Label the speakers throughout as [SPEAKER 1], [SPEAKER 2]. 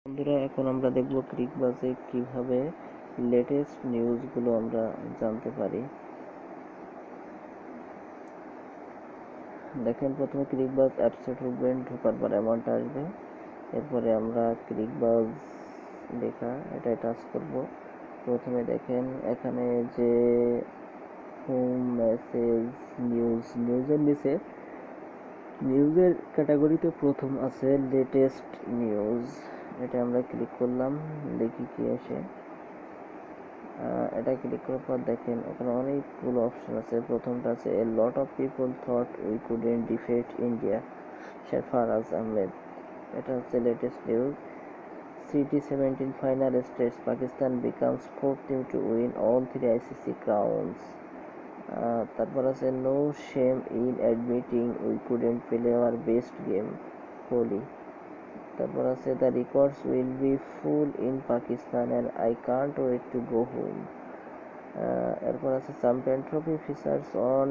[SPEAKER 1] বন্ধুরা, এখন আমরা দেখব ক্রিকবাজে কিভাবে লেটেস্ট নিউজগুলো আমরা জানতে পারি। দেখেন, প্রথমে ক্রিকবাজ অ্যাপসে ঢুকবেন, ঢোকার পর এমনটা আসবে। এরপরে আমরা ক্রিকবাজ লেখা এটাই টাচ করব। প্রথমে দেখেন এখানে যে হোম মেসেজ নিউজের নিচে নিউজের ক্যাটাগরিতে প্রথম আছে লেটেস্ট নিউজ। এটা আমরা ক্লিক করলাম, দেখি কি আসে। এটা ক্লিক করার পর দেখেন এখানে অনেকগুলো অপশন আছে। প্রথমটা আছে a lot of people thought we couldn't defeat India, Sarfaraz Ahmed. এটা হচ্ছে latest news. CT17 final stage, Pakistan becomes fourth team to win all 3 ICC crowns. তারপর আছে no shame in admitting we couldn't play our best game, Kohli. তারপর আছে the records will be full in Pakistan and I can't wait to go home. এরপর আছে champion trophy features on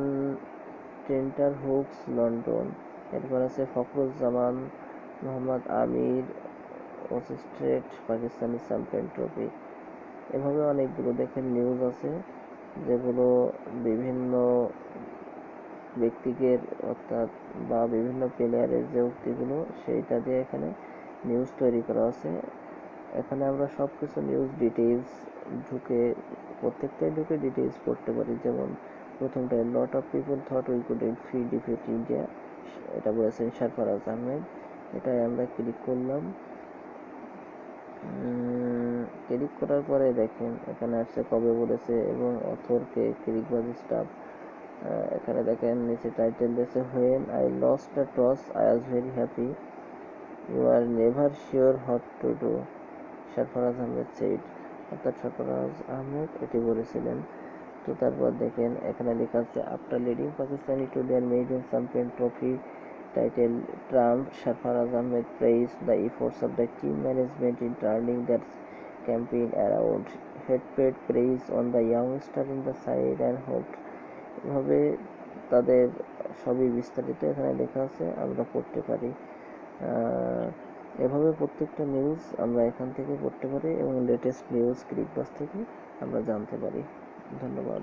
[SPEAKER 1] tenterhooks London. এরপর আছে ফখরুজ্জামান মোহাম্মদ আমির অসিস্ট্রেট Pakistani champion trophy. এভাবে অনেকগুলো দেখেন news আছে, যেগুলো বিভিন্ন ব্যক্তিকে অর্থাৎ বা বিভিন্ন প্লেয়ারের যে উক্তিগুলো সেইটা দিয়ে এখানে নিউজ তৈরি করা আছে। এখানে আমরা সব কিছু নিউজ ডিটেইলস প্রত্যেকটাই ঢুকে ডিটেইলস পড়তে পারি। যেমন প্রথমটা লট of people thought we couldn't defeat India, এটা বলেছেন সারফারাজ আহমেদ। এটাই আমরা ক্লিক করলাম। ক্লিক করার পরে দেখেন এখানে আসছে কবে বলেছে এবং অথরকে, ক্রিকবাজ স্টাফ। এখানে দেখেন নিচে টাইটেল দিয়েছে when I lost the toss I was very happy, you are never sure what to do, Sarfaraz Ahmed said. অর্থাৎ সারফারাজ আহমেদ এটি বলেছিলেন। তো তারপর দেখেন এখানে লেখা আছে after leading Pakistani to their maiden champion trophy title Trump, Sarfaraz Ahmed praised the efforts of the team management in turning their campaign around. He paid praise on the youngster in the side and hoped. এভাবে তাদের সবই বিস্তারিত এখানে লেখা আছে, আমরা পড়তে পারি। এভাবে প্রত্যেকটা নিউজ আমরা এখান থেকে পড়তে পারি এবং লেটেস্ট নিউজ ক্রিকবাজ থেকে আমরা জানতে পারি। ধন্যবাদ।